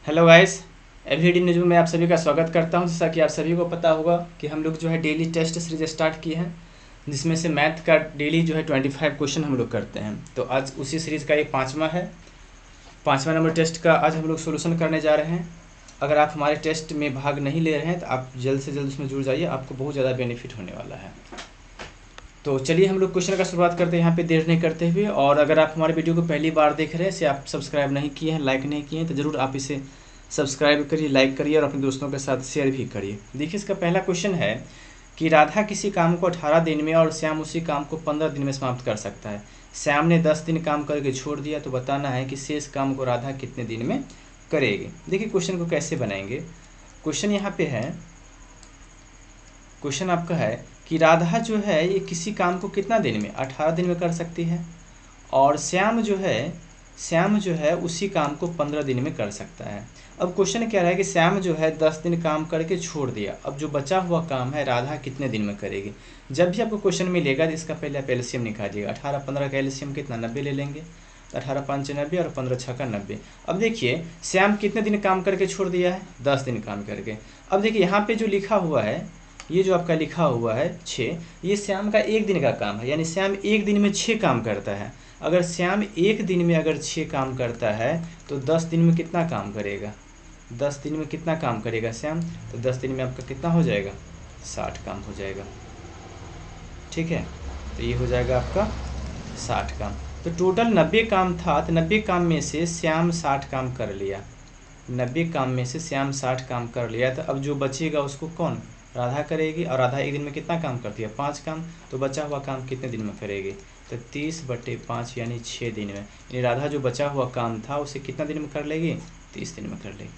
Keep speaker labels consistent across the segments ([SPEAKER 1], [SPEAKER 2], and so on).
[SPEAKER 1] Hello guys, everyday news में मैं आप सभी का स्वागत करता हूं। जैसा कि आप सभी को पता होगा कि हम लोग जो है डेली टेस्ट सीरीज स्टार्ट किए हैं, जिसमें से मैथ का डेली जो है 25 क्वेश्चन हम लोग करते हैं। तो आज उसी सीरीज़ का ये पाँचवा नंबर टेस्ट का आज हम लोग सोल्यूशन करने जा रहे हैं। अगर आप हमारे टेस्ट में भाग नहीं ले रहे हैं तो आप जल्द से जल्द उसमें जुड़ जाइए, आपको बहुत ज़्यादा बेनिफिट होने वाला है। तो चलिए हम लोग क्वेश्चन का शुरुआत करते हैं यहाँ पे देर नहीं करते हुए। और अगर आप हमारे वीडियो को पहली बार देख रहे हैं, इसे आप सब्सक्राइब नहीं किए हैं, लाइक नहीं किए हैं, तो ज़रूर आप इसे सब्सक्राइब करिए, लाइक करिए और अपने दोस्तों के साथ शेयर भी करिए। देखिए, इसका पहला क्वेश्चन है कि राधा किसी काम को 18 दिन में और श्याम उसी काम को 15 दिन में समाप्त कर सकता है। श्याम ने 10 दिन काम करके छोड़ दिया, तो बताना है कि शेष काम को राधा कितने दिन में करेगी। देखिए क्वेश्चन को कैसे बनाएंगे। क्वेश्चन यहाँ पे है, क्वेश्चन आपका है कि राधा जो है ये किसी काम को कितना दिन में 18 दिन में कर सकती है, और श्याम जो है उसी काम को 15 दिन में कर सकता है। अब क्वेश्चन क्या रहा है कि श्याम जो है 10 दिन काम करके छोड़ दिया, अब जो बचा हुआ काम है राधा कितने दिन में करेगी। जब भी आपको क्वेश्चन मिलेगा तो इसका पहले आप एलसीएम निकालिएगा। 18 15 का एलसीएम कितना 90 ले लेंगे, 18 5 90 और 15 6 का 90। अब देखिए श्याम कितने दिन काम करके छोड़ दिया है, 10 दिन काम करके। अब देखिए यहाँ पे जो लिखा हुआ है, ये जो आपका लिखा हुआ है 6, ये श्याम का एक दिन का काम है, यानी श्याम एक दिन में 6 काम करता है। अगर श्याम एक दिन में अगर 6 काम करता है तो 10 दिन में कितना काम करेगा, 10 दिन में कितना काम करेगा श्याम, तो 10 दिन में आपका कितना हो जाएगा, 60 काम हो जाएगा। ठीक है, तो ये हो जाएगा आपका 60 काम। तो टोटल 90 काम था, तो 90 काम में से श्याम 60 काम कर लिया, 90 काम में से श्याम 60 काम कर लिया। तो अब जो बचेगा उसको कौन, राधा करेगी। और राधा एक दिन में कितना काम करती है, 5 काम। तो बचा हुआ काम कितने दिन में करेगी, तो 30/5 यानी 6 दिन में। यानी राधा जो बचा हुआ काम था उसे कितना दिन में कर लेगी, 30 दिन में कर लेगी।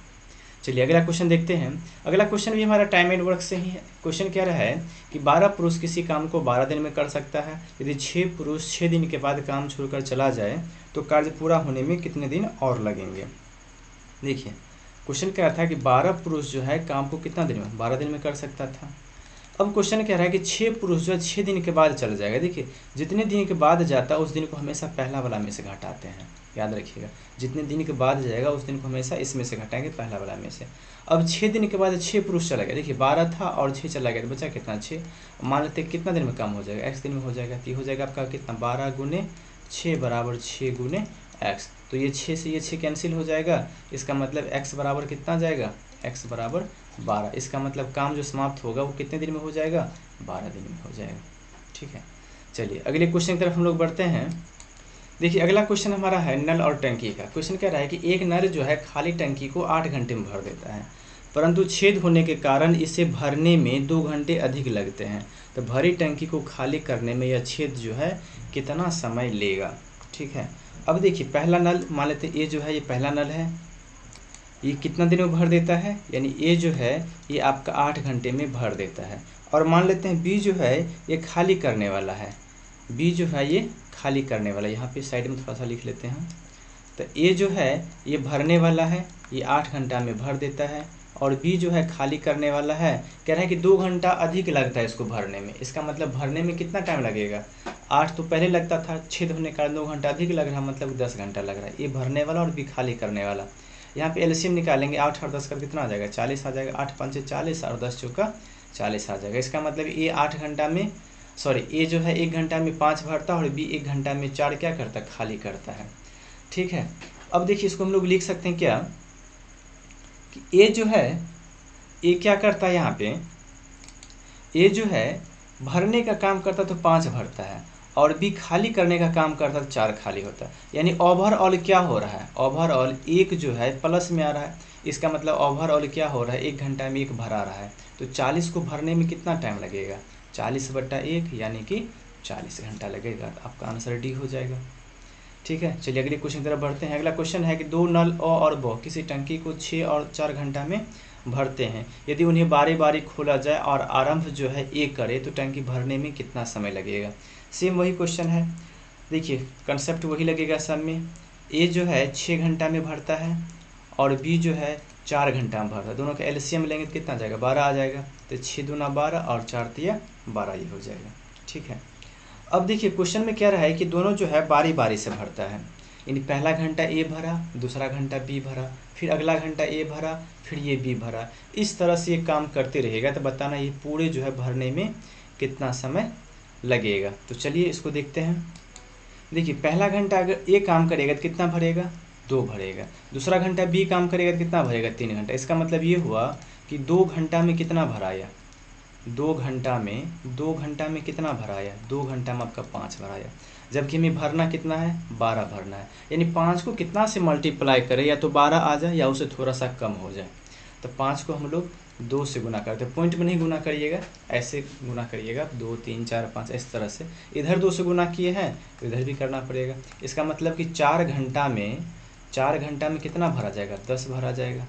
[SPEAKER 1] चलिए अगला क्वेश्चन देखते हैं। अगला क्वेश्चन भी हमारा टाइम एंड वर्क से ही है। क्वेश्चन क्या रहा है कि 12 पुरुष किसी काम को 12 दिन में कर सकता है। यदि 6 पुरुष 6 दिन के बाद काम छोड़कर चला जाए तो कार्य पूरा होने में कितने दिन और लगेंगे। देखिए क्वेश्चन क्या था कि 12 पुरुष जो है काम को कितना दिन में, 12 दिन में कर सकता था। अब क्वेश्चन क्या रहा है कि 6 पुरुष जो है 6 दिन के बाद चल जाएगा। देखिए जितने दिन के बाद जाता है उस दिन को हमेशा पहला वाला में से घटाते हैं, याद रखिएगा। जितने दिन के बाद जाएगा उस दिन को हमेशा इसमें से घटाएंगे, पहला वाला में से। अब 6 दिन के बाद 6 पुरुष चला गया, देखिए 12 था और 6 चला गया, तो बचा कितना 6। मान लेते हैं कितना दिन में काम हो जाएगा, x दिन में हो जाएगा। तो हो जाएगा आपका कितना, 12 गुने 6 बराबर 6 गुने x। तो ये 6 से ये 6 कैंसिल हो जाएगा, इसका मतलब x बराबर कितना जाएगा, x बराबर 12। इसका मतलब काम जो समाप्त होगा वो कितने दिन में हो जाएगा, 12 दिन में हो जाएगा। ठीक है, चलिए अगले क्वेश्चन की तरफ हम लोग बढ़ते हैं। देखिए अगला क्वेश्चन हमारा है नल और टंकी का। क्वेश्चन क्या रहा है कि एक नल जो है खाली टंकी को 8 घंटे में भर देता है, परंतु छेद होने के कारण इसे भरने में 2 घंटे अधिक लगते हैं। तो भरी टंकी को खाली करने में यह छेद जो है कितना समय लेगा। ठीक है, अब देखिए पहला नल मान लेते हैं, ये जो है ये पहला नल है, ये कितना दिन में भर देता है, यानी ये जो है ये आपका 8 घंटे में भर देता है। और मान लेते हैं बी जो है ये खाली करने वाला है, बी जो है ये खाली करने वाला है, यहाँ पे साइड में थोड़ा सा लिख लेते हैं। तो ए जो है ये भरने वाला है, ये 8 घंटा में भर देता है। और बी जो है खाली करने वाला है, कह रहा है कि 2 घंटा अधिक लगता है इसको भरने में। इसका मतलब भरने में कितना टाइम लगेगा, 8 तो पहले लगता था, छेद होने का 2 घंटा अधिक लग रहा है, मतलब 10 घंटा लग रहा है। ये भरने वाला और बी खाली करने वाला। यहाँ पे एलसीएम निकालेंगे, 8 और 10 का कितना आ जाएगा, 40 आ जाएगा। 8 5 40 और 10 चौका 40 आ जाएगा। इसका मतलब ये 8 घंटा में, सॉरी ए जो है 1 घंटा में 5 भरता है और बी 1 घंटा में 4 क्या करता है, खाली करता है। ठीक है, अब देखिए इसको हम लोग लिख सकते हैं क्या कि ए जो है ये क्या करता है, यहाँ पे ए जो है भरने का काम करता तो 5 भरता है, और बी खाली करने का काम करता तो 4 खाली होता है। यानी ओवरऑल क्या हो रहा है, ओवरऑल 1 जो है प्लस में आ रहा है। इसका मतलब ओवरऑल क्या हो रहा है, 1 घंटा में 1 भरा रहा है। तो 40 को भरने में कितना टाइम लगेगा, 40/1 यानी कि 40 घंटा लगेगा। तो आपका आंसर डी हो जाएगा। ठीक है, चलिए अगले क्वेश्चन की तरफ बढ़ते हैं। अगला क्वेश्चन है कि 2 नल अ और ब किसी टंकी को 6 और 4 घंटा में भरते हैं। यदि उन्हें बारी बारी खोला जाए और आरंभ जो है ए करे तो टंकी भरने में कितना समय लगेगा। सेम वही क्वेश्चन है, देखिए कंसेप्ट वही लगेगा सब में। ए जो है 6 घंटा में भरता है और बी जो है 4 घंटा में भरता है। दोनों का एलसीएम लेंगे तो कितना आ जाएगा, 12 आ जाएगा। तो 6 दूना 12 और 4 तिया 12 ये हो जाएगा। ठीक है, अब देखिए क्वेश्चन में क्या रहा है कि दोनों जो है बारी बारी से भरता है, यानी पहला घंटा ए भरा, दूसरा घंटा बी भरा, फिर अगला घंटा ए भरा, फिर ये बी भरा। इस तरह से ये काम करते रहेगा तो बताना ये पूरे जो है भरने में कितना समय लगेगा। तो चलिए इसको देखते हैं। देखिए पहला घंटा अगर ए काम करेगा तो कितना भरेगा, 2 भरेगा। दूसरा घंटा बी काम करेगा तो कितना भरेगा, 3 घंटा। इसका मतलब ये हुआ कि 2 घंटा में कितना भराया, 2 घंटा में कितना भराया, 2 घंटा में आपका 5 भराया। जबकि हमें भरना कितना है, 12 भरना है। यानी 5 को कितना से मल्टीप्लाई करें, या तो 12 आ जाए या उससे थोड़ा सा कम हो जाए। तो 5 को हम लोग 2 से गुना करते हैं। पॉइंट में नहीं गुना करिएगा, ऐसे गुना करिएगा, 2 3 4 5 इस तरह से। इधर 2 से गुना किए हैं तो इधर भी करना पड़ेगा। इसका मतलब कि 4 घंटा में कितना भरा जाएगा, 10 भरा जाएगा।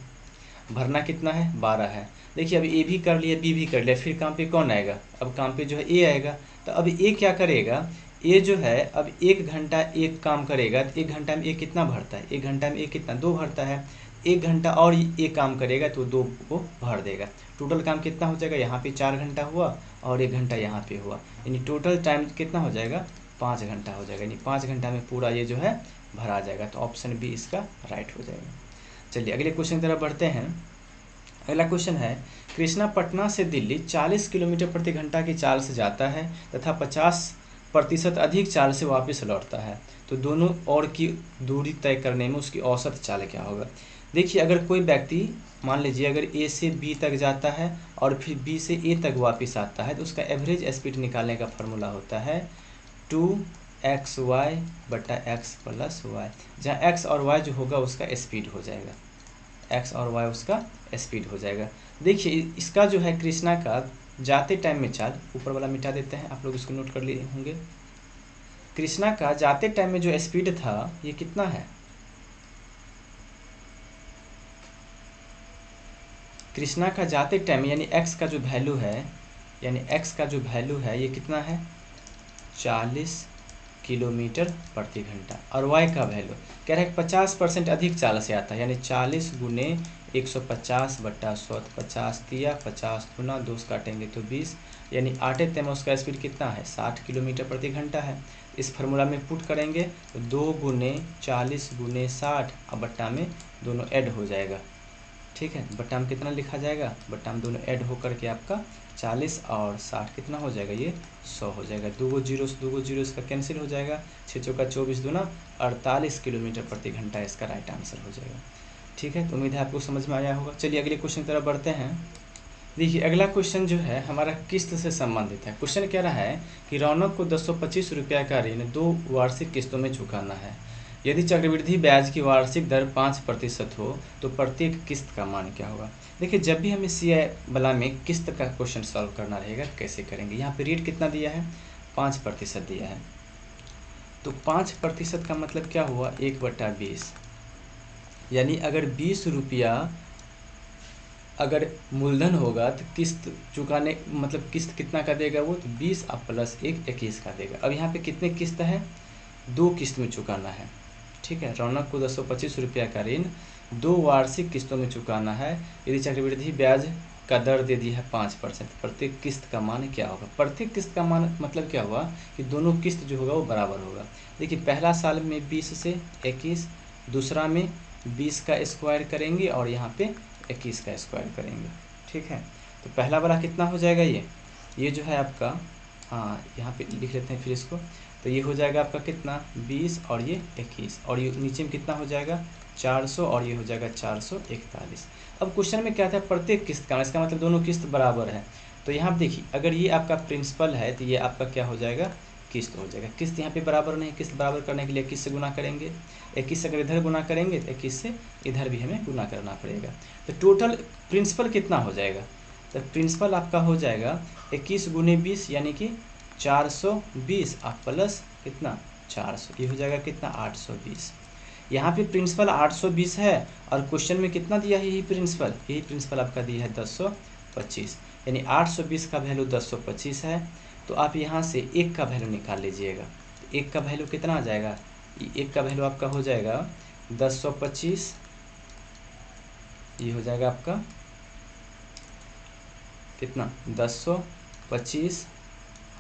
[SPEAKER 1] भरना कितना है, 12 है। देखिए अब ए भी कर लिया, बी भी कर लिया, फिर काम पे कौन आएगा, अब काम पे जो है ए आएगा। तो अब ए क्या करेगा, ए जो है अब 1 घंटा एक काम करेगा तो 1 घंटा में ए कितना भरता है, 1 घंटा में ए कितना, 2 भरता है। 1 घंटा और ए काम करेगा तो 2 को भर देगा। टोटल काम कितना हो जाएगा, यहाँ पे 4 घंटा हुआ और 1 घंटा यहाँ पे हुआ, यानी टोटल टाइम कितना हो जाएगा, 5 घंटा हो जाएगा। यानी 5 घंटा में पूरा ये जो है भरा जाएगा। तो ऑप्शन बी इसका राइट हो जाएगा। चलिए अगले क्वेश्चन की तरफ बढ़ते हैं। अगला क्वेश्चन है, कृष्णा पटना से दिल्ली 40 किलोमीटर प्रति घंटा की चाल से जाता है तथा 50% अधिक चाल से वापस लौटता है, तो दोनों ओर की दूरी तय करने में उसकी औसत चाल क्या होगा। देखिए अगर कोई व्यक्ति मान लीजिए अगर ए से बी तक जाता है और फिर बी से ए तक वापस आता है तो उसका एवरेज स्पीड निकालने का फॉर्मूला होता है 2xy बटा x प्लस वाई, जहाँ x और y जो होगा उसका स्पीड हो जाएगा, x और y उसका स्पीड हो जाएगा। देखिए इसका जो है कृष्णा का जाते टाइम में चाल, ऊपर वाला मिटा देते हैं, आप लोग इसको नोट कर लिए होंगे। कृष्णा का जाते टाइम में जो स्पीड था ये कितना है, कृष्णा का जाते टाइम यानी x का जो वैल्यू है, ये कितना है, 40 किलोमीटर प्रति घंटा। और y का वैल्यू कह रहा है 50% अधिक चाल से आता है, यानी 40 गुने 150 बट्टा 100, 50 दिया, 50 गुना 2 काटेंगे तो 20, यानी आटे टाइम उसका स्पीड कितना है, 60 किलोमीटर प्रति घंटा है। इस फार्मूला में पुट करेंगे तो 2 गुने 40 गुने 60 और बट्टा में दोनों ऐड हो जाएगा। ठीक है, बट्टा में कितना लिखा जाएगा, बट्टा में दोनों ऐड होकर के आपका 40 और 60 कितना हो जाएगा, ये 100 हो जाएगा। 2 जीरो इसका कैंसिल हो जाएगा, 6 चौका 24 दूना 48 किलोमीटर प्रति घंटा इसका राइट आंसर हो जाएगा। ठीक है, तो उम्मीद है आपको समझ में आया होगा। चलिए अगले क्वेश्चन की तरफ बढ़ते हैं। देखिए अगला क्वेश्चन जो है हमारा किस्त से संबंधित है। क्वेश्चन कह रहा है कि रौनक को 1025 रुपया का ऋण 2 वार्षिक किस्तों में चुकाना है। यदि चक्रवृद्धि ब्याज की वार्षिक दर 5% हो तो प्रत्येक किस्त का मान क्या होगा। देखिए जब भी हमें CI वाला में किस्त का क्वेश्चन सॉल्व करना रहेगा कैसे करेंगे। यहाँ पे रेट कितना दिया है, 5% दिया है, तो 5% का मतलब क्या हुआ, 1/20, यानी अगर 20 रुपया अगर मूलधन होगा तो किस्त चुकाने मतलब किस्त कितना का देगा वो, तो 20 और प्लस 1 21 का देगा। अब यहाँ पे कितने किस्त है, 2 किस्त में चुकाना है। ठीक है, रौनक को 1025 रुपया का ऋण 2 वार्षिक किस्तों में चुकाना है। यदि चक्रवृद्धि ब्याज का दर दे दिया है 5%, प्रत्येक किस्त का मान क्या होगा। प्रत्येक किस्त का मान मतलब क्या हुआ कि दोनों किस्त जो होगा वो बराबर होगा। देखिए पहला साल में 20 से 21, दूसरा में 20 का स्क्वायर करेंगे और यहाँ पे 21 का स्क्वायर करेंगे। ठीक है, तो पहला वाला कितना हो जाएगा, ये जो है आपका, हाँ यहाँ पे लिख लेते हैं फिर इसको, तो ये हो जाएगा आपका कितना 20 और ये 21, और ये नीचे में कितना हो जाएगा 400 और ये हो जाएगा 441। अब क्वेश्चन में क्या था, प्रत्येक किस्त का, इसका मतलब दोनों किस्त बराबर है। तो यहाँ देखिए अगर ये आपका प्रिंसिपल है तो ये आपका क्या हो जाएगा, किस्त हो जाएगा। किस्त यहाँ पे बराबर नहीं, किस्त बराबर करने के लिए 21 से गुना करेंगे, 21 से अगर इधर गुना करेंगे तो 21 से इधर भी हमें गुना करना पड़ेगा। तो टोटल प्रिंसिपल कितना हो जाएगा, तो प्रिंसिपल आपका हो जाएगा 21 गुने 20 यानी कि 420 और प्लस कितना 400, ये हो जाएगा कितना 820। यहाँ पे प्रिंसिपल 820 है और क्वेश्चन में कितना दिया है, यही प्रिंसिपल आपका दिया है 1025, यानी 820 का वैल्यू 1025 है। तो आप यहाँ से 1 का वैल्यू निकाल लीजिएगा, तो 1 का वैल्यू कितना आ जाएगा, 1 का वैल्यू आपका हो जाएगा 1025, ये हो जाएगा आपका कितना 1025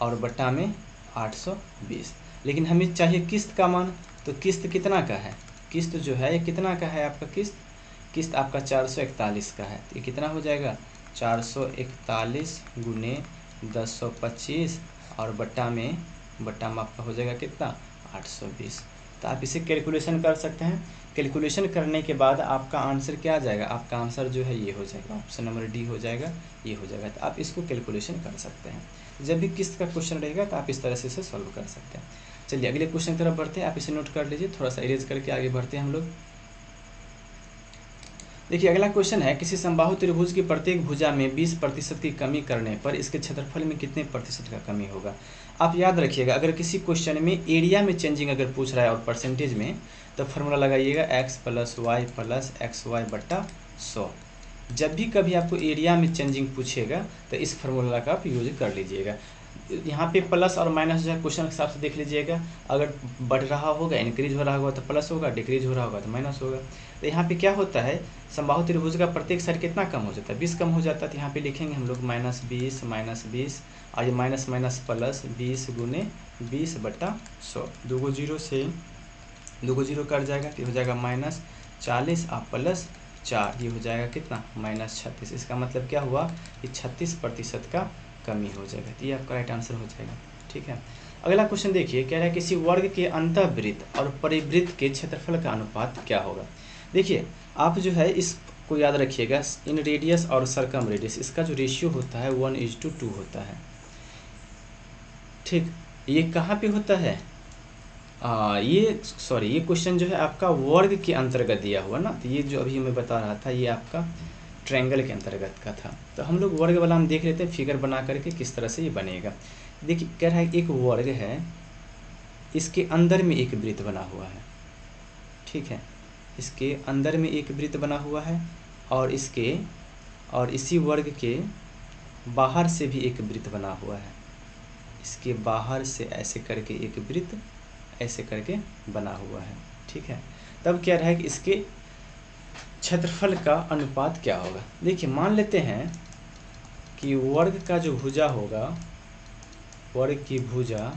[SPEAKER 1] और बट्टा में 820। लेकिन हमें चाहिए किस्त का मान, तो किस्त कितना का है, किस्त जो है ये कितना का है आपका, किस्त आपका 441 का है। तो ये कितना हो जाएगा 441 गुने 1025 और बट्टा में आपका हो जाएगा कितना 820। तो आप इसे कैलकुलेशन कर सकते हैं। कैलकुलेशन करने के बाद आपका आंसर क्या आ जाएगा, आपका आंसर जो है ये हो जाएगा, ऑप्शन नंबर डी हो जाएगा, ये हो जाएगा। तो आप इसको कैलकुलेशन कर सकते हैं। जब भी किस्त का क्वेश्चन रहेगा तो आप इस तरह से इसे सॉल्व कर सकते हैं। चलिए अगले क्वेश्चन की तरफ बढ़ते हैं, आप इसे नोट कर लीजिए, थोड़ा सा इरेज करके आगे बढ़ते हैं हम लोग। देखिए अगला क्वेश्चन है, किसी समबाहु त्रिभुज की प्रत्येक भुजा में 20% की कमी करने पर इसके क्षेत्रफल में कितने प्रतिशत का कमी होगा। आप याद रखिएगा, अगर किसी क्वेश्चन में एरिया में चेंजिंग अगर पूछ रहा है और परसेंटेज में, तो फॉर्मूला लगाइएगा x + y + xy बट्टा 100। जब भी कभी आपको एरिया में चेंजिंग पूछेगा तो इस फार्मूला का आप यूज कर लीजिएगा। यहाँ पे प्लस और माइनस जो है क्वेश्चन के हिसाब से देख लीजिएगा, अगर बढ़ रहा होगा इंक्रीज हो रहा होगा तो प्लस होगा, डिक्रीज हो रहा होगा तो माइनस होगा। तो यहाँ पे क्या होता है, समबाहु त्रिभुज का प्रत्येक साइड कितना कम हो जाता है, 20 कम हो जाता है। तो यहाँ पे लिखेंगे हम लोग -20 और ये माइनस माइनस प्लस 20 गुने 20 बट्टा 100। 2 जीरो से 2 जीरो कट जाएगा तो हो जाएगा -40 और प्लस 4, ये हो जाएगा कितना -36। इसका मतलब क्या हुआ कि 36% का कमी हो जाएगा। तो ये आपका राइट आंसर हो जाएगा। ठीक है, अगला क्वेश्चन देखिए, कह रहा है किसी वर्ग के अंतःवृत्त और परिवृत्त के क्षेत्रफल का अनुपात क्या होगा। देखिए आप जो है इसको याद रखिएगा, इन रेडियस और सर्कम रेडियस इसका जो रेशियो होता है 1:2 होता है। ठीक, ये कहाँ पे होता है, ये क्वेश्चन जो है आपका वर्ग के अंतर्गत दिया हुआ ना। तो ये जो अभी मैं बता रहा था ये आपका ट्रायंगल के अंतर्गत का था। तो हम लोग वर्ग वाला हम देख लेते हैं फिगर बना करके किस तरह से ये बनेगा। देखिए कह रहा है एक वर्ग है, इसके अंदर में एक वृत्त बना हुआ है। ठीक है, इसके अंदर में एक वृत्त बना हुआ है और इसी वर्ग के बाहर से भी एक वृत्त बना हुआ है। इसके बाहर से ऐसे करके एक वृत्त ऐसे करके बना हुआ है। ठीक है, तब क्या रहा है कि इसके क्षेत्रफल का अनुपात क्या होगा। देखिए मान लेते हैं कि वर्ग का जो भुजा होगा, वर्ग की भुजा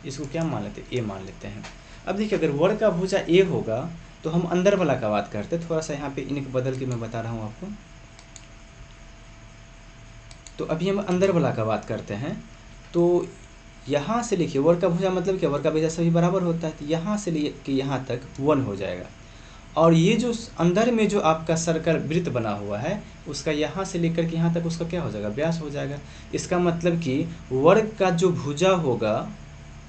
[SPEAKER 1] इसको क्या मान लेते हैं, ए मान लेते हैं। अब देखिए अगर वर्ग का भुजा ए होगा तो हम अंदर वाला का बात करते हैं। थोड़ा सा यहाँ पे इनको बदल के मैं बता रहा हूँ आपको। तो अभी हम अंदर वाला का बात करते हैं। तो यहाँ से लिखिए वर्ग का भुजा मतलब क्या, वर्ग का भुजा सभी बराबर होता है। तो यहाँ से लेके यहाँ तक 1 हो जाएगा और ये जो अंदर में जो आपका सर्कल वृत्त बना हुआ है उसका यहाँ से लेकर के यहाँ तक उसका क्या हो जाएगा, व्यास हो जाएगा। इसका मतलब कि वर्ग का जो भुजा होगा,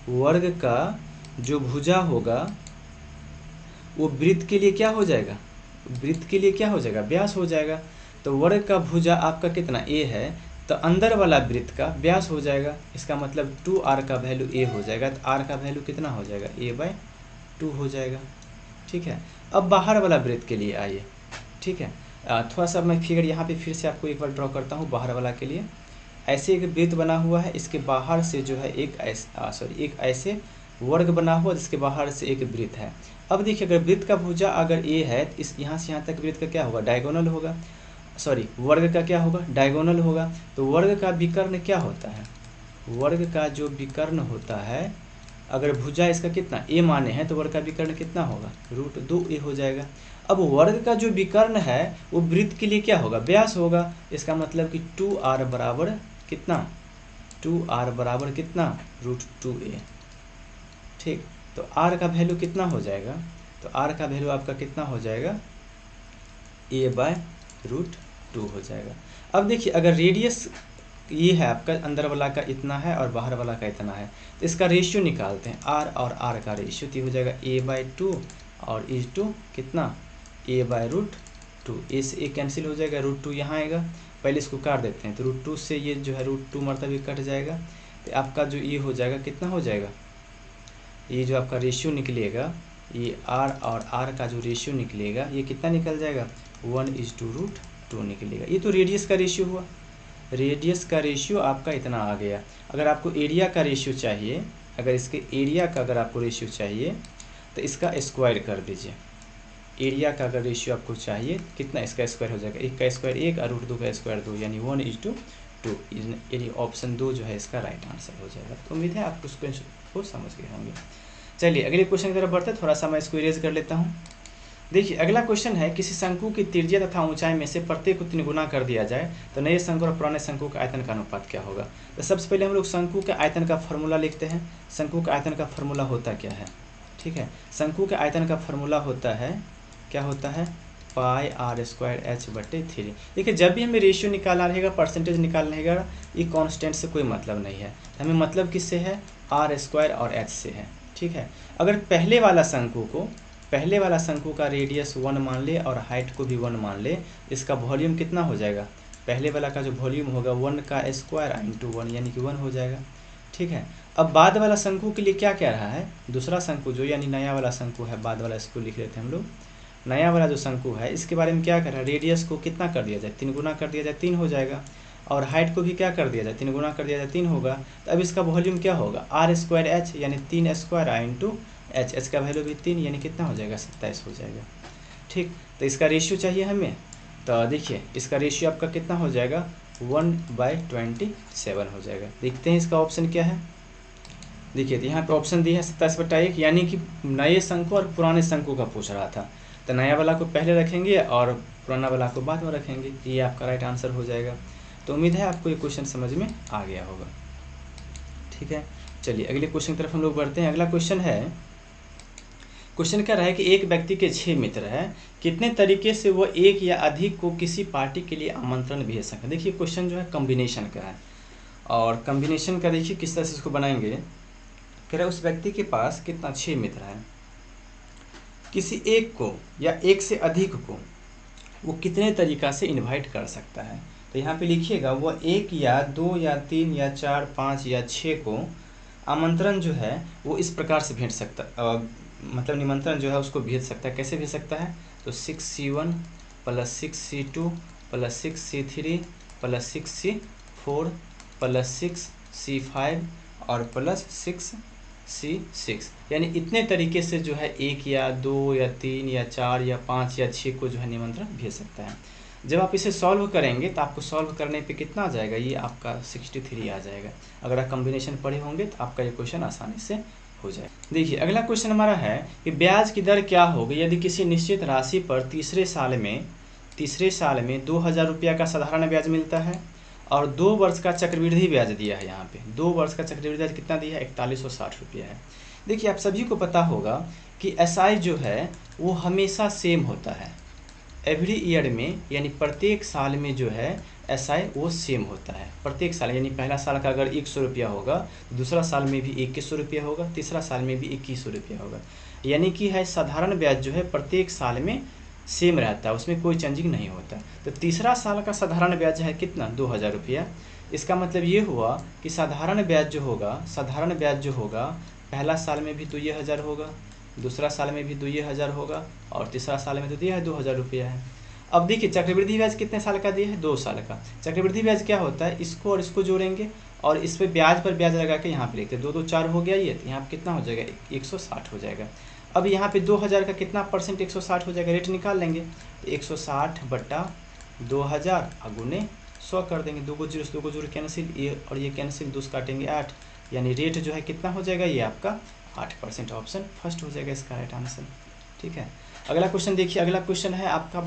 [SPEAKER 1] वर्ग का जो भुजा होगा वो वृत्त के लिए क्या हो जाएगा, वृत्त के लिए क्या हो जाएगा, व्यास हो जाएगा। तो वर्ग का भुजा आपका कितना ए है, तो अंदर वाला वृत्त का व्यास हो जाएगा। इसका मतलब 2r का वैल्यू ए हो जाएगा। तो r का वैल्यू कितना हो जाएगा, a/2 हो जाएगा। ठीक है, अब बाहर वाला वृत्त के लिए आइए। ठीक है, थोड़ा सा मैं फिगर यहाँ पे फिर से आपको एक बार ड्रॉ करता हूँ बाहर वाला के लिए। ऐसे एक वृत्त बना हुआ है, इसके बाहर से जो है एक ऐसे वर्ग बना हुआ जिसके बाहर से एक वृत्त है। अब देखिए अगर वृत्त का भुजा अगर ए है तो इस यहाँ से यहाँ तक वृत्त का क्या होगा, डायगोनल होगा। वर्ग का क्या होगा, डायगोनल होगा। तो वर्ग का विकर्ण क्या होता है, वर्ग का जो विकर्ण होता है, अगर भुजा इसका कितना ए माने हैं तो वर्ग का विकर्ण कितना होगा, √2a हो जाएगा। अब वर्ग का जो विकर्ण है वो वृत्त के लिए क्या होगा, व्यास होगा। इसका मतलब कि 2r बराबर कितना, 2r बराबर कितना, √2a। ठीक, तो r का वैल्यू कितना हो जाएगा, तो r का वैल्यू आपका कितना हो जाएगा, a/√2 हो जाएगा। अब देखिए अगर रेडियस ये है आपका अंदर वाला का इतना है और बाहर वाला का इतना है, तो इसका रेशियो निकालते हैं, r और r का रेशियो। तो हो जाएगा a/2 और इज2 कितना, a/√2। ए से a कैंसिल हो जाएगा, √2 यहाँ आएगा। पहले इसको काट देते हैं, तो √2 से ये जो है √2 मरतबा कट जाएगा। तो आपका जो ये हो जाएगा कितना हो जाएगा, ये जो आपका रेशियो निकलेगा, ये r और r का जो रेशियो निकलेगा ये कितना निकल जाएगा, 1:√2 निकलेगा। ये तो रेडियस का रेशियो हुआ। रेडियस का रेशियो आपका इतना आ गया। अगर आपको एरिया का रेशियो चाहिए, अगर इसके एरिया का अगर आपको रेशियो चाहिए तो इसका स्क्वायर कर दीजिए। एरिया का अगर रेशियो आपको चाहिए कितना, इसका स्क्वायर हो जाएगा, 1 का स्क्वायर 1 और √2 का स्क्वायर 2, यानी 1:2। यानी ऑप्शन 2 जो है इसका राइट आंसर हो जाएगा। तो उम्मीद है आप उस क्वेश्चन को समझ गए होंगे। चलिए अगले क्वेश्चन की तरफ बढ़ते हैं, थोड़ा सा मैं इसको इरेज कर लेता हूँ। देखिए अगला क्वेश्चन है, किसी शंकु की त्रिज्या तथा ऊंचाई में से प्रत्येक को 3 गुना कर दिया जाए तो नए शंकु और पुराने शंकु का आयतन का अनुपात क्या होगा। तो सबसे पहले हम लोग शंकु के आयतन का फॉर्मूला लिखते हैं। शंकु का आयतन का फॉर्मूला होता क्या है, ठीक है। शंकु के आयतन का फॉर्मूला होता है, क्या होता है, पाई आर स्क्वायर एच बटे 3। देखिए जब भी हमें रेशियो निकालना रहेगा, परसेंटेज निकालना रहेगा, ये कॉन्स्टेंट से कोई मतलब नहीं है, हमें मतलब किससे है, आर स्क्वायर और एच से है, ठीक है। अगर पहले वाला शंकु का रेडियस 1 मान ले और हाइट को भी 1 मान ले, इसका वॉल्यूम कितना हो जाएगा, पहले वाला का जो वॉल्यूम होगा 1 का स्क्वायर इंटू 1 यानी कि 1 हो जाएगा, ठीक है। अब बाद वाला शंकु के लिए क्या कह रहा है, दूसरा शंकु जो यानी नया वाला शंकु है, बाद वाला इसको लिख लेते हैं हम लोग। नया वाला जो शंकु है इसके बारे में क्या कर रहा है, रेडियस को कितना कर दिया जाए, 3 गुना कर दिया जाए, 3 हो जाएगा। और हाइट को भी क्या कर दिया जाए, 3 गुना कर दिया जाए, 3 होगा। तो अब इसका वॉल्यूम क्या होगा, आर स्क्वायर एच यानी 3 स्क्वायर इंटू एच, एच का वैल्यू भी 3 यानी कितना हो जाएगा, 27 हो जाएगा, ठीक। तो इसका रेशियो चाहिए हमें, तो देखिए इसका रेशियो आपका कितना हो जाएगा, 1/27 हो जाएगा। देखते हैं इसका ऑप्शन क्या है। देखिए तो यहाँ पे ऑप्शन दिया है 27/1, यानी कि नए शंकु और पुराने शंकु का पूछ रहा था, तो नया वाला को पहले रखेंगे और पुराना वाला को बाद में रखेंगे, ये आपका राइट आंसर हो जाएगा। तो उम्मीद है आपको ये क्वेश्चन समझ में आ गया होगा, ठीक है। चलिए अगले क्वेश्चन की तरफ हम लोग बढ़ते हैं। अगला क्वेश्चन है, क्वेश्चन क्या रहा है कि एक व्यक्ति के 6 मित्र हैं, कितने तरीके से वो एक या अधिक को किसी पार्टी के लिए आमंत्रण भेज सकते हैं। देखिए क्वेश्चन जो है कॉम्बिनेशन का है, और कॉम्बिनेशन का देखिए किस तरह से इसको बनाएंगे। कह रहे उस व्यक्ति के पास कितना, 6 मित्र हैं, किसी एक को या एक से अधिक को वो कितने तरीक़ा से इनवाइट कर सकता है। तो यहाँ पे लिखिएगा, वो 1 या 2 या 3 या 4 5 या 6 को आमंत्रण जो है वो इस प्रकार से भेज सकता, मतलब निमंत्रण जो है उसको भेज सकता है। कैसे भेज सकता है, तो 6C1 + 6C2 + 6C3 + 6C4 + 6C5 और +6C6, यानी इतने तरीके से जो है 1 या 2 या 3 या 4 या 5 या 6 को जो है निमंत्रण भेज सकता है। जब आप इसे सॉल्व करेंगे तो आपको सॉल्व करने पे कितना आ जाएगा, ये आपका 63 आ जाएगा। अगर आप कॉम्बिनेशन पढ़े होंगे तो आपका ये क्वेश्चन आसानी से हो जाए। देखिए अगला क्वेश्चन हमारा है कि ब्याज की दर क्या होगी यदि किसी निश्चित राशि पर तीसरे साल में 2000 रुपया का साधारण ब्याज मिलता है और 2 वर्ष का चक्रवृद्धि ब्याज दिया है। यहाँ पे 2 वर्ष का चक्रवृद्धि ब्याज कितना दिया है, 4160 रुपया है। देखिए आप सभी को पता होगा कि एसआई जो है वो हमेशा सेम होता है, एवरी ईयर में, यानी प्रत्येक साल में जो है एसआई वो सेम होता है प्रत्येक साल। यानी पहला साल का अगर 100 रुपया होगा तो दूसरा साल में भी 2100 रुपया होगा, तीसरा साल में भी 2100 रुपया होगा। यानी कि है साधारण ब्याज जो है प्रत्येक साल में सेम रहता है, उसमें कोई चेंजिंग नहीं होता। तो तीसरा साल का साधारण ब्याज है कितना, 2000 रुपया। इसका मतलब ये हुआ कि साधारण ब्याज जो होगा पहला साल में भी तो ये 1000 होगा, दूसरा साल में भी तो ये 1000 होगा और तीसरा साल में तो दिया है 2000 रुपया है। अब देखिए चक्रवृद्धि ब्याज कितने साल का दिया है, 2 साल का। चक्रवृद्धि ब्याज क्या होता है, इसको और इसको जोड़ेंगे और इस पे ब्याज पर ब्याज लगा के यहाँ पे लिखते हैं, 2 2 4 हो गया ये, तो यहाँ पे कितना हो जाएगा, 160 हो जाएगा। अब यहाँ पे 2000 का कितना परसेंट 160 हो जाएगा, रेट निकाल लेंगे तो 160/2000 गुने 100 कर देंगे, 2 को 0 कैंसिल, ये और ये कैंसिल, 2 काटेंगे 8, यानी रेट जो है कितना हो जाएगा, ये आपका 8%। ऑप्शन फर्स्ट हो जाएगा इसका राइट आंसर, ठीक है। अगला क्वेश्चन देखिए, अगला क्वेश्चन है आपका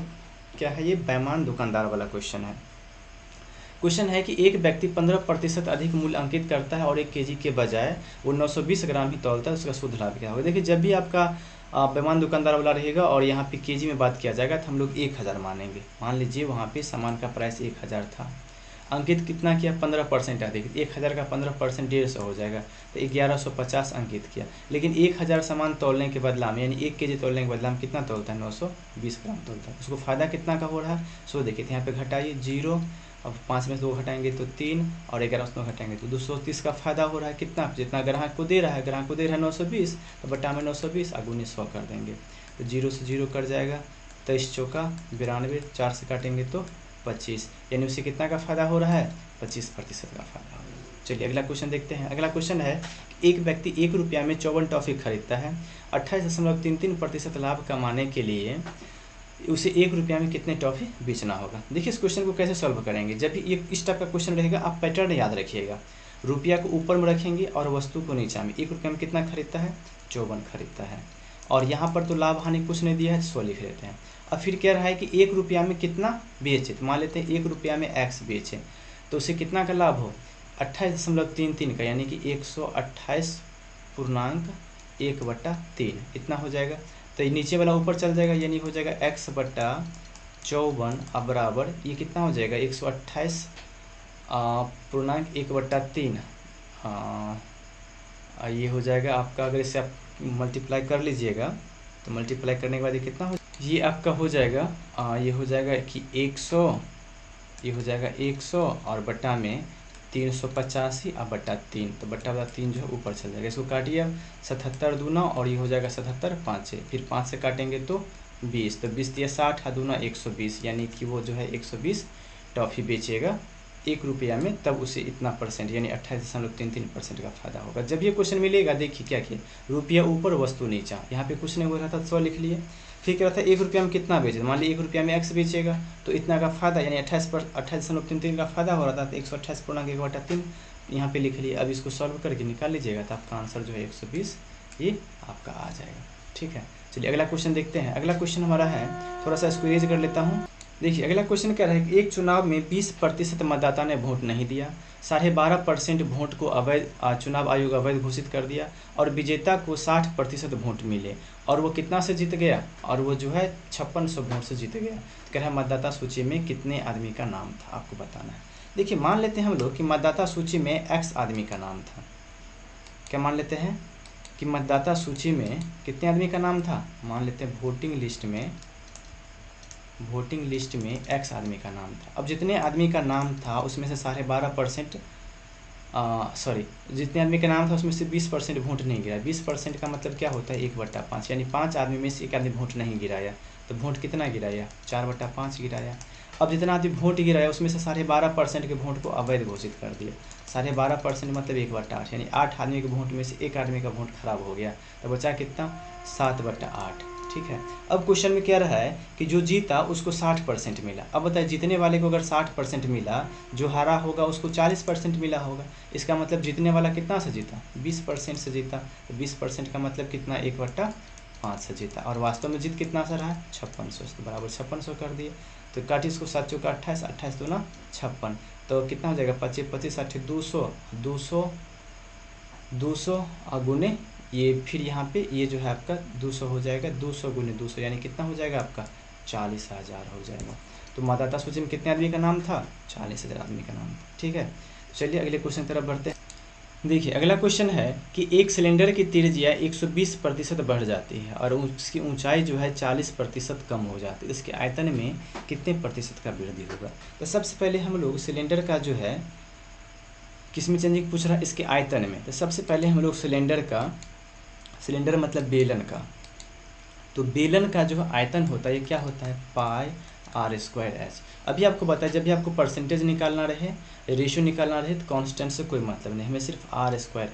[SPEAKER 1] क्या है, ये बेईमान दुकानदार वाला क्वेश्चन है। क्वेश्चन है कि एक व्यक्ति 15% अधिक मूल्य अंकित करता है और 1 केजी के बजाय वो 920 ग्राम ही तौलता है, उसका शुद्ध लाभ क्या होगा। देखिए जब भी आपका बेईमान दुकानदार वाला रहेगा और यहाँ पे केजी में बात किया जाएगा तो हम लोग 1000 मानेंगे। मान लीजिए वहाँ पे सामान का प्राइस 1000 था, अंकित कितना किया, 15% अधिक, 1000 का 15% 150 हो जाएगा, तो 1150 अंकित किया। लेकिन 1000 सामान तोलने के बदला में, यानी 1 केजी तोलने के बदला में कितना तोलता है, 920 ग्राम तोलता है। उसको फ़ायदा कितना का हो रहा है, सो देखिए यहाँ पे घटाइए 0, अब 5 में से 2 घटाएंगे तो 3 और 11 में से 2 घटाएंगे तो 230 का फ़ायदा हो रहा है। कितना, जितना ग्राहक को दे रहा है 920, तो बटा में 920 गुने 100 कर देंगे, तो 0 से 0 कट जाएगा, 23 चौका 92, 4 से काटेंगे तो 25, यानी उसे कितना का फ़ायदा हो रहा है, 25% का फ़ायदा हो रहा है। चलिए अगला क्वेश्चन देखते हैं। अगला क्वेश्चन है, एक व्यक्ति 1 रुपया में 54 टॉफ़ी खरीदता है, 28.33% लाभ कमाने के लिए उसे 1 रुपया में कितने टॉफ़ी बेचना होगा। देखिए इस क्वेश्चन को कैसे सॉल्व करेंगे। जब भी ये इस टाइप का क्वेश्चन रहेगा आप पैटर्न याद रखिएगा, रुपया को ऊपर में रखेंगे और वस्तु को नीचे में। 1 रुपया में कितना खरीदता है, 54 खरीदता है। और यहाँ पर तो लाभ हानि कुछ नहीं दिया है, 100 लिख लेते हैं। अब फिर कह रहा है कि 1 रुपया में कितना बेचे, तो मान लेते हैं 1 रुपया में x बेचे, तो उसे कितना का लाभ हो, 28.33 का, यानी कि 128.1/3 इतना हो जाएगा। तो ये नीचे वाला ऊपर चल जाएगा, यानी हो जाएगा x/54 अब बराबर ये कितना हो जाएगा 128.1/3। ये हो जाएगा आपका, अगर इसे आप मल्टीप्लाई कर लीजिएगा तो मल्टीप्लाई करने के बाद ये कितना हो, ये आपका हो जाएगा ये हो जाएगा कि 100, ये हो जाएगा 100 और बट्टा में 385 अब बट्टा 3, तो बट्टा 3 जो है ऊपर चल जाएगा। इसको काटिए अब, 77 दूना और ये हो जाएगा 77 5 है, फिर 5 से काटेंगे तो 20, तो 20 दिया 60 और दूना 120, यानी कि वो जो है 120 टॉफ़ी बेचेगा 1 रुपया में, तब उसे इतना परसेंट यानी 28.33% का फायदा होगा। जब ये क्वेश्चन मिलेगा देखिए क्या किया, रुपया ऊपर वस्तु नीचा, यहाँ पे कुछ नहीं हो रहा था 100 लिख लिए। फिर क्या था 1 रुपया में कितना बेचे, मान लीजिए 1 रुपया में x बेचेगा तो इतना का फायदा यानी 28.33 का फायदा हो रहा था, तो 128.1/3 यहाँ पे लिख लिए। अब इसको सॉल्व करके निकाल लीजिएगा तो आपका आंसर जो है 120 ये आपका आ जाएगा। ठीक है, चलिए अगला क्वेश्चन देखते हैं। अगला क्वेश्चन हमारा है, थोड़ा सा इसको इरेज कर लेता हूँ। देखिए अगला क्वेश्चन क्या है कि एक चुनाव में 20% मतदाता ने वोट नहीं दिया, 12.5% वोट को अवैध, चुनाव आयोग अवैध घोषित कर दिया और विजेता को 60% वोट मिले और वो कितना से जीत गया, और वो जो है 5600 वोट से जीत गया। तो कह रहा है मतदाता सूची में कितने आदमी का नाम था, आपको बताना है। देखिए मान लेते हैं हम लोग कि मतदाता सूची में x आदमी का नाम था। क्या मान लेते हैं कि मतदाता सूची में कितने आदमी का नाम था, मान लेते हैं वोटिंग लिस्ट में x आदमी का नाम था। अब जितने आदमी का नाम था उसमें से 12.5% जितने आदमी का नाम था उसमें से 20% वोट नहीं गिरा। 20% का मतलब क्या होता है 1/5, यानी 5 आदमी में से एक आदमी वोट नहीं गिराया, तो वोट कितना गिराया 4/5 गिराया। अब जितना आदमी वोट गिराया उसमें से 12.5% के वोट को अवैध घोषित कर दिया। 12.5% मतलब 1/8, यानी 8 आदमी के वोट में से एक आदमी का वोट खराब हो गया, तो बचा कितना 7/8। ठीक है, अब क्वेश्चन में क्या रहा है कि जो जीता उसको 60% मिला। अब बताइए जीतने वाले को अगर 60% मिला, जो हारा होगा उसको 40% मिला होगा। इसका मतलब जीतने वाला कितना से जीता 20% से जीता, तो 20% का मतलब कितना 1/5 से जीता, और वास्तव में जीत कितना सा रहा 5600, तो बराबर 5600 कर दिए। तो काटी इसको 7 चौका 28, 28 दूना 56, तो कितना हो जाएगा 25 25 8 200 और गुने ये, फिर यहाँ पे ये जो है आपका 200 हो जाएगा, 200 गुने 200 यानी कितना हो जाएगा आपका 40,000 हो जाएगा। तो मतदाता सूची में कितने आदमी का नाम था 40,000 आदमी का नाम था। ठीक है, चलिए अगले क्वेश्चन की तरफ बढ़ते हैं। देखिए अगला क्वेश्चन है कि एक सिलेंडर की त्रिज्या 120% बढ़ जाती है और उसकी ऊंचाई जो है 40% कम हो जाती है, इसके आयतन में कितने प्रतिशत का वृद्धि होगा। तो सबसे पहले हम लोग सिलेंडर का जो है किस में चेंजिंग पूछ रहा है, इसके आयतन में। तो सबसे पहले हम लोग सिलेंडर मतलब बेलन का, तो बेलन का जो आयतन होता है ये क्या होता है πr²h। अभी आपको बताया जब भी आपको परसेंटेज निकालना रहे, रेशियो निकालना रहे, तो कांस्टेंट से कोई मतलब नहीं, हमें सिर्फ r²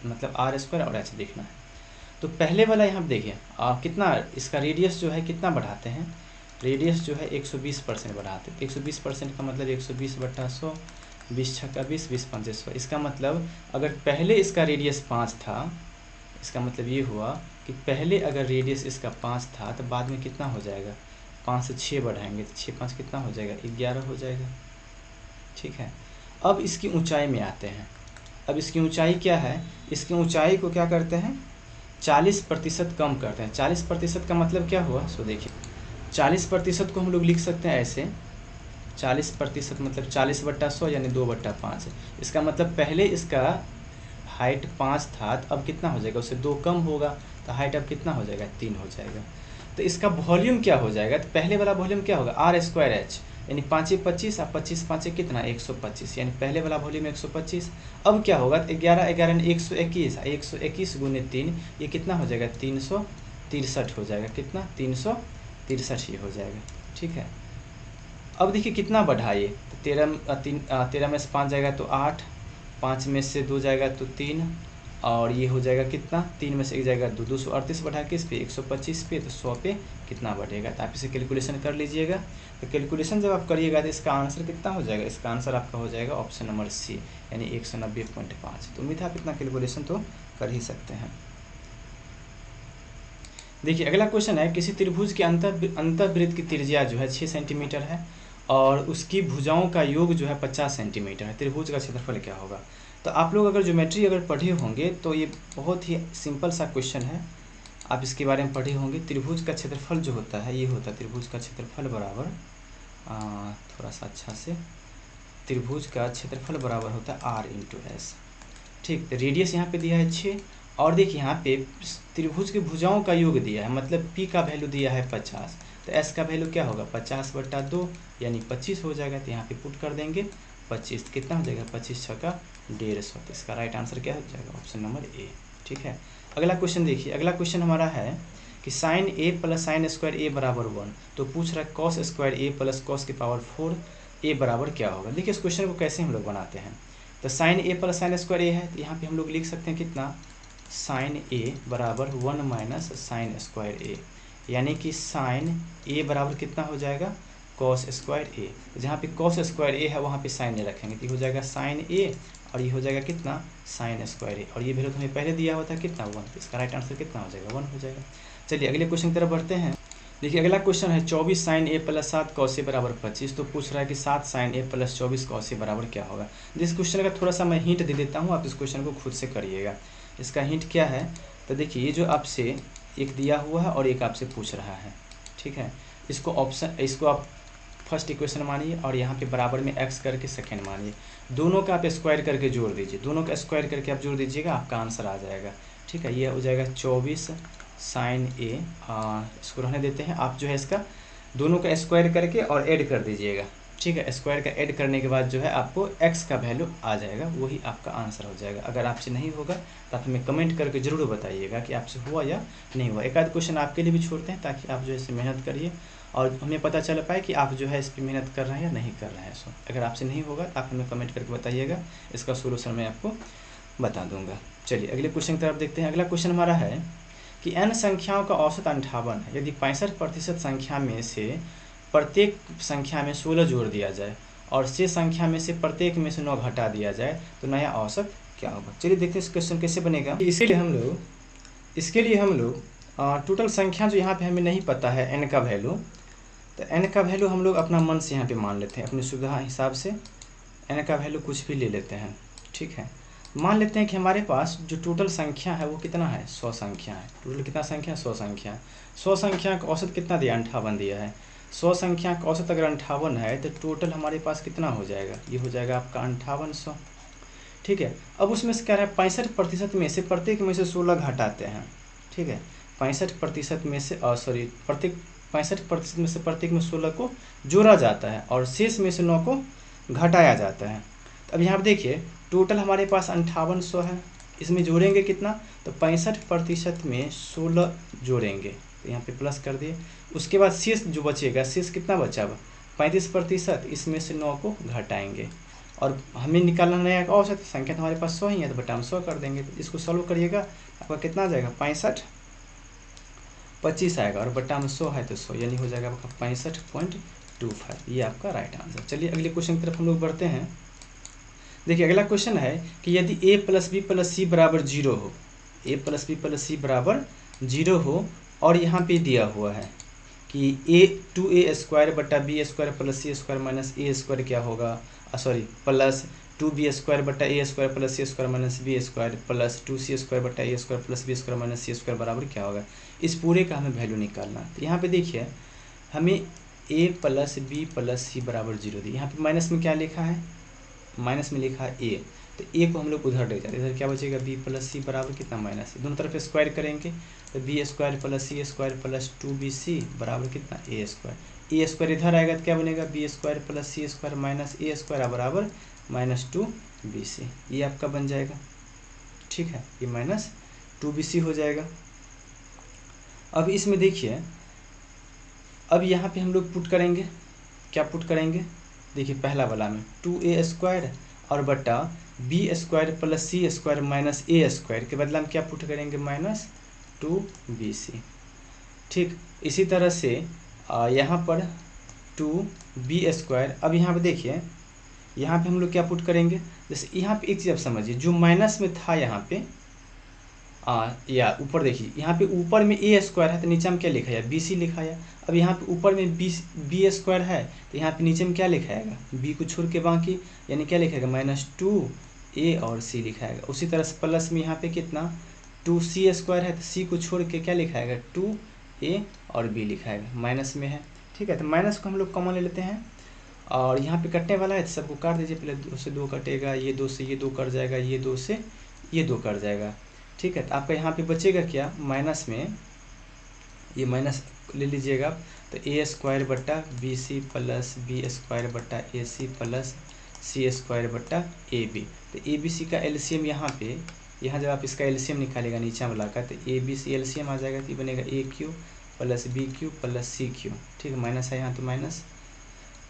[SPEAKER 1] मतलब r² और h देखना है। तो पहले वाला यहाँ देखिए कितना इसका रेडियस जो है कितना बढ़ाते हैं, रेडियस जो है 120% बढ़ाते हैं। 120% का मतलब 120/100, 20 छक्का 20, 20 पंजे 100। इसका मतलब अगर पहले इसका रेडियस 5 था, इसका मतलब ये हुआ कि पहले अगर रेडियस इसका 5 था तो बाद में कितना हो जाएगा 5 से 6 बढ़ाएंगे तो 6 5 कितना हो जाएगा 11 हो जाएगा। ठीक है, अब इसकी ऊंचाई में आते हैं। अब इसकी ऊंचाई क्या है, इसकी ऊंचाई को क्या करते हैं 40% कम करते हैं। 40% का मतलब क्या हुआ, सो देखिए 40% को हम लोग लिख सकते हैं ऐसे, 40% मतलब 40/100 यानी 2/5। इसका मतलब पहले इसका हाइट 5 था, तो अब कितना हो जाएगा उससे 2 कम होगा, तो हाइट अब कितना हो जाएगा 3 हो जाएगा। तो इसका वॉल्यूम क्या हो जाएगा, तो पहले वाला वॉल्यूम क्या होगा r²h, यानी 5 25 और 25 5 कितना 125, यानी पहले वाला वॉल्यूम 125। अब क्या होगा 11 11 121, 121 गुने 3 ये कितना हो जाएगा 363 हो जाएगा, कितना 363 ही हो जाएगा। ठीक है, अब देखिए कितना बढ़ाइए, तो 13 में से 5 जाएगा तो 8, 5 में से 2 जाएगा तो 3, और ये हो जाएगा कितना 3 में से 1 जाएगा 2, 238 बढ़ा के इस पे 125 पे, तो 100 पे कितना बढ़ेगा। तो आप इसे कैलकुलेशन कर लीजिएगा। तो कैलकुलेशन जब आप करिएगा तो इसका आंसर कितना हो जाएगा, इसका आंसर आपका हो जाएगा ऑप्शन नंबर सी, यानी 190.5। तो उम्मीद है आप इतना कैलकुलेशन तो कर ही सकते हैं। देखिए अगला क्वेश्चन है, किसी त्रिभुज के अंतःवृत्त की त्रिज्या जो है 6 सेंटीमीटर है और उसकी भुजाओं का योग जो है 50 सेंटीमीटर है। त्रिभुज का क्षेत्रफल क्या होगा? तो आप लोग अगर ज्योमेट्री अगर पढ़े होंगे तो ये बहुत ही सिंपल सा क्वेश्चन है, आप इसके बारे में पढ़े होंगे। त्रिभुज का क्षेत्रफल जो होता है ये होता है त्रिभुज का क्षेत्रफल बराबर थोड़ा सा अच्छा से, त्रिभुज का क्षेत्रफल बराबर होता है R इंटू एस। ठीक, तो रेडियस यहाँ पे दिया है 6 और देखिए यहाँ पे त्रिभुज की भुजाओं का योग दिया है, मतलब P का वैल्यू दिया है 50, तो S का वैल्यू क्या होगा 50/2 यानी 25 हो जाएगा। तो यहाँ पे पुट कर देंगे 25, कितना हो जाएगा 25 × 150। तो इसका राइट आंसर क्या हो जाएगा? Option number A. ठीक है, अगला क्वेश्चन देखिए, अगला क्वेश्चन हमारा है कि साइन ए प्लस साइन स्क्वायर ए बराबर 1। तो पूछ रहा है कॉस स्क्वायर ए प्लस कॉस की पावर 4 ए बराबर क्या होगा? देखिए इस क्वेश्चन को कैसे हम लोग बनाते हैं, तो साइन ए प्लस साइन स्क्वायर ए है, तो यहाँ पे हम लोग लिख सकते हैं कितना, साइन ए बराबर 1 माइनस साइन स्क्वायर ए, यानी कि साइन ए बराबर कितना हो जाएगा कॉस स्क्वायर ए। जहाँ पे कॉस स्क्वायर ए है वहाँ पे साइन ए रखेंगे, तो ये हो जाएगा साइन ए और ये हो जाएगा कितना साइन स्क्वायर ए, और ये वैल्यू तो हमें पहले दिया हुआ था कितना 1, तो इसका राइट आंसर कितना हो जाएगा 1 हो जाएगा। चलिए अगले क्वेश्चन की तरफ बढ़ते हैं। देखिए अगला क्वेश्चन है 24 sign A plus 7 cos A बराबर 25। तो पूछ रहा है कि 7 sign A plus 24 cos A बराबर क्या होगा? जिस क्वेश्चन का थोड़ा सा मैं हिंट दे देता हूँ, आप इस क्वेश्चन को खुद से करिएगा। इसका हिंट क्या है, तो देखिए ये जो आपसे एक दिया हुआ है और एक आपसे पूछ रहा है, ठीक है, इसको आप फर्स्ट इक्वेशन मानिए और यहाँ पे बराबर में x करके सेकेंड मानिए, दोनों का आप स्क्वायर करके जोड़ दीजिए, दोनों का स्क्वायर करके आप जोड़ दीजिएगा, आपका आंसर आ जाएगा। ठीक है, ये हो जाएगा 24 साइन ए, इसको रहने देते हैं, आप जो है इसका दोनों का स्क्वायर करके और ऐड कर दीजिएगा। ठीक है, स्क्वायर का ऐड करने के बाद जो है आपको x का वैल्यू आ जाएगा, वही आपका आंसर हो जाएगा। अगर आपसे नहीं होगा तो आप हमें कमेंट करके ज़रूर बताइएगा कि आपसे हुआ या नहीं हुआ। एक आध क्वेश्चन आपके लिए भी छोड़ते हैं ताकि आप जो है इसे मेहनत करिए और हमें पता चल पाए कि आप जो है इस पर मेहनत कर रहे हैं या नहीं कर रहे हैं। सो अगर आपसे नहीं होगा तो आप हमें कमेंट करके बताइएगा, इसका सोल्यूशन मैं आपको बता दूंगा। चलिए अगले क्वेश्चन की तरफ देखते हैं। अगला क्वेश्चन हमारा है कि n संख्याओं का औसत 58 है, यदि 65% संख्या में से प्रत्येक संख्या में 16 जोड़ दिया जाए और शेष संख्या में से प्रत्येक में से 9 घटा दिया जाए तो नया औसत क्या होगा? चलिए देखते हैं इस क्वेश्चन कैसे बनेगा। इसके लिए हम लोग टोटल संख्या जो यहाँ पे हमें नहीं पता है n का वैल्यू, तो n का वैल्यू हम लोग अपना मन से यहाँ पे मान लेते हैं, अपनी सुविधा हिसाब से n का वैल्यू कुछ भी ले लेते हैं। ठीक है, मान लेते हैं कि हमारे पास जो टोटल संख्या है वो कितना है 100 संख्या है। टोटल कितना संख्या 100 संख्या। 100 संख्या का औसत कितना दिया 58 दिया है। 100 संख्या का औसत अगर 58 है तो टोटल हमारे पास कितना हो जाएगा, ये हो जाएगा आपका 5800। ठीक है, अब उसमें से क्या है 65% में से प्रत्येक में से 16 घटाते हैं। ठीक है, 65% में से प्रत्येक 65% में से प्रत्येक में 16 को जोड़ा जाता है और शेष में से 9 को घटाया जाता है। अब यहाँ पर देखिए टोटल हमारे पास 5800 है, इसमें जोड़ेंगे कितना, तो 65% में 16 जोड़ेंगे, तो यहाँ पे प्लस कर दिए। उसके बाद शेष जो बचेगा, शेष कितना बचा 35%, इसमें से 9 को घटाएंगे और हमें निकालना नया औसत संख्या तो हमारे पास 100 ही है, तो बटा 100 कर देंगे। तो इसको सॉल्व करिएगा, आपका कितना आ जाएगा 25 आएगा और बटा में 100 है तो 100, यानी हो जाएगा आपका 65.25। ये आपका राइट आंसर। चलिए अगले क्वेश्चन की तरफ हम लोग बढ़ते हैं। देखिए अगला क्वेश्चन है कि यदि a + b + c बराबर 0 हो, a + b + c बराबर 0 हो और यहाँ पे दिया हुआ है कि 2a² बटा b² + c² माइनस a² क्या होगा, प्लस 2b² बटा a² + c² minus b² plus 2c² बटा a² + b² माइनस c² बराबर क्या होगा? इस पूरे का हमें वैल्यू निकालना। तो यहाँ पे देखिए हमें a + b + c बराबर 0 दी, यहाँ पे माइनस में क्या लिखा है, माइनस में लिखा है a, तो a को हम लोग उधर ले जाते हैं, इधर क्या बचेगा b + c बराबर कितना माइनस, दोनों तरफ स्क्वायर करेंगे तो b² + c² प्लस 2bc बराबर कितना a² इधर आएगा तो क्या बनेगा b² + c² माइनस a² बराबर -2bc, ये आपका बन जाएगा। ठीक है, ये -2bc हो जाएगा। अब इसमें देखिए अब यहाँ पे हम लोग पुट करेंगे, क्या पुट करेंगे, देखिए पहला वाला में 2a² और बटा b² + c² माइनस a² के बदला में क्या पुट करेंगे -2bc। ठीक, इसी तरह से यहाँ पर 2b²। अब यहाँ पे देखिए यहाँ पे हम लोग क्या पुट करेंगे, जैसे यहाँ पे एक चीज़ आप समझिए, जो माइनस में था यहाँ पे या ऊपर देखिए यहाँ पे ऊपर में ए स्क्वायर है तो नीचे में क्या लिखा है, बी सी लिखा है। अब यहाँ पे ऊपर में बी स्क्वायर है तो यहाँ पे नीचे में क्या लिखाएगा, बी को छोड़ के बाकी, यानी क्या लिखेगा -2 ए और सी लिखाएगा। उसी तरह से प्लस में यहाँ पे कितना 2c स्क्वायर है तो सी को छोड़ के क्या लिखाएगा 2a और b लिखाएगा, माइनस में है। ठीक है, तो माइनस को हम लोग कॉमन ले लेते हैं और यहाँ पे कटने वाला है तो सबको काट दीजिए। पहले 2 से 2 कटेगा, ये 2 से ये 2 कट जाएगा, ये 2 से ये 2 कट जाएगा। ठीक है, तो आपका यहाँ पे बचेगा क्या, माइनस में ये माइनस ले लीजिएगा तो ए स्क्वायर बट्टा B C plus B square बट्टा A C plus C square बट्टा ए बी। तो ए बी सी का एलसीएम यहाँ जब आप इसका एलसीएम निकालेगा नीचे वाला का तो ए बी सी एलसीएम आ जाएगा तो ये बनेगा a cube plus b cube plus c cube. ठीक है, माइनस है यहाँ तो माइनस।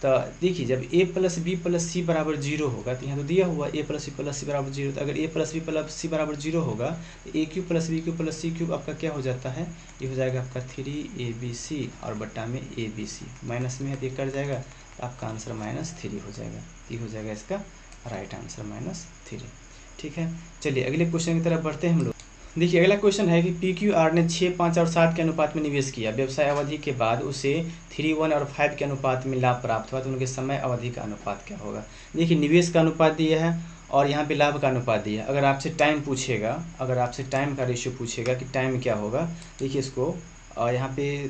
[SPEAKER 1] तो देखिए जब a plus b plus c बराबर 0 होगा तो यहाँ तो दिया हुआ a plus b plus c बराबर 0, तो अगर a plus b plus c बराबर 0 होगा तो a cube plus b cube plus c cube आपका क्या हो जाता है, ये हो जाएगा आपका 3abc और बट्टा में abc, माइनस में है तो ये कर जाएगा तो आपका आंसर -3 हो जाएगा। ये हो जाएगा इसका राइट आंसर -3। ठीक है, चलिए अगले क्वेश्चन की तरफ बढ़ते हैं हम लोग। देखिए अगला क्वेश्चन है कि PQR ने 6, 5 और 7 के अनुपात में निवेश किया। व्यवसाय अवधि के बाद उसे 3, 1 और 5 के अनुपात में लाभ प्राप्त हुआ तो उनके समय अवधि का अनुपात क्या होगा। देखिए निवेश का अनुपात दिया है और यहाँ पे लाभ का अनुपात दिया है। अगर आपसे टाइम पूछेगा, अगर आपसे टाइम का रेशियो पूछेगा कि टाइम क्या होगा, देखिए इसको यहाँ पे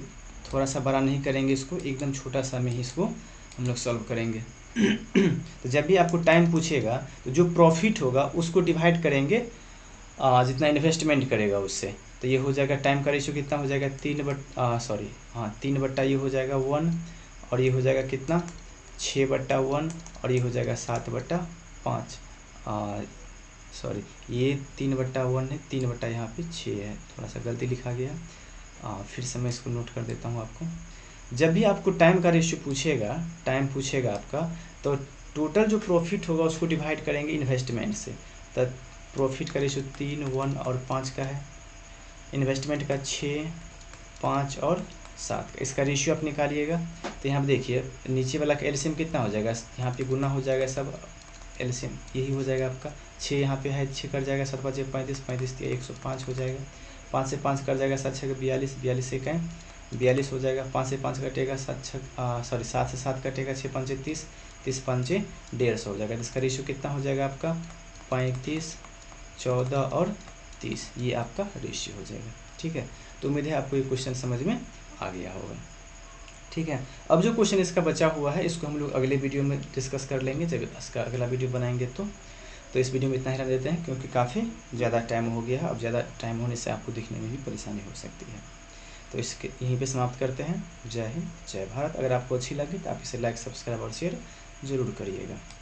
[SPEAKER 1] थोड़ा सा बड़ा नहीं करेंगे, इसको एकदम छोटा सा में ही इसको हम लोग सॉल्व करेंगे। तो जब भी आपको टाइम पूछेगा तो जो प्रॉफिट होगा उसको डिवाइड करेंगे जितना इन्वेस्टमेंट करेगा उससे, तो ये हो जाएगा टाइम का रेशियो कितना हो जाएगा 3 बट्टा ये हो जाएगा 1 और ये हो जाएगा कितना 6/1 और ये हो जाएगा 7/5। ये 3/1 है, 3 बट्टा यहाँ पे 6 है, थोड़ा सा गलती लिखा गया। फिर से मैं इसको नोट कर देता हूँ आपको। जब भी आपको टाइम का रेशियो पूछेगा, टाइम पूछेगा आपका, तो टोटल जो प्रॉफिट होगा उसको डिवाइड करेंगे इन्वेस्टमेंट से। तो प्रॉफिट का रेशियो 3, 1 और 5 का है, इन्वेस्टमेंट का 6, 5 और 7 का, इसका रेशियो आप निकालिएगा। तो यहाँ पर देखिए नीचे वाला का एलसीएम कितना हो जाएगा, यहाँ पे गुना हो जाएगा, सब एलसीएम यही हो जाएगा आपका। 6 यहाँ पे है, 6 कर जाएगा, 7 5 35, 35 105 हो जाएगा, 5 से 5 कर जाएगा, 7 6 42, 42 से 42 हो जाएगा, 5 से 5 कटेगा, 7 से 7 कटेगा, 6 5 30, 30 5 150 हो जाएगा। इसका रेशियो कितना हो जाएगा आपका 35, 14 और 30, ये आपका रेशियो हो जाएगा। ठीक है, तो उम्मीद है आपको ये क्वेश्चन समझ में आ गया होगा। ठीक है, अब जो क्वेश्चन इसका बचा हुआ है इसको हम लोग अगले वीडियो में डिस्कस कर लेंगे, जब इसका अगला वीडियो बनाएंगे तो इस वीडियो में इतना ही रहने देते हैं क्योंकि काफ़ी ज़्यादा टाइम हो गया है। अब ज़्यादा टाइम होने से आपको दिखने में भी परेशानी हो सकती है, तो इसके यहीं पे समाप्त करते हैं। जय हिंद, जय भारत। अगर आपको अच्छी लगी तो आप इसे लाइक, सब्सक्राइब और शेयर ज़रूर करिएगा।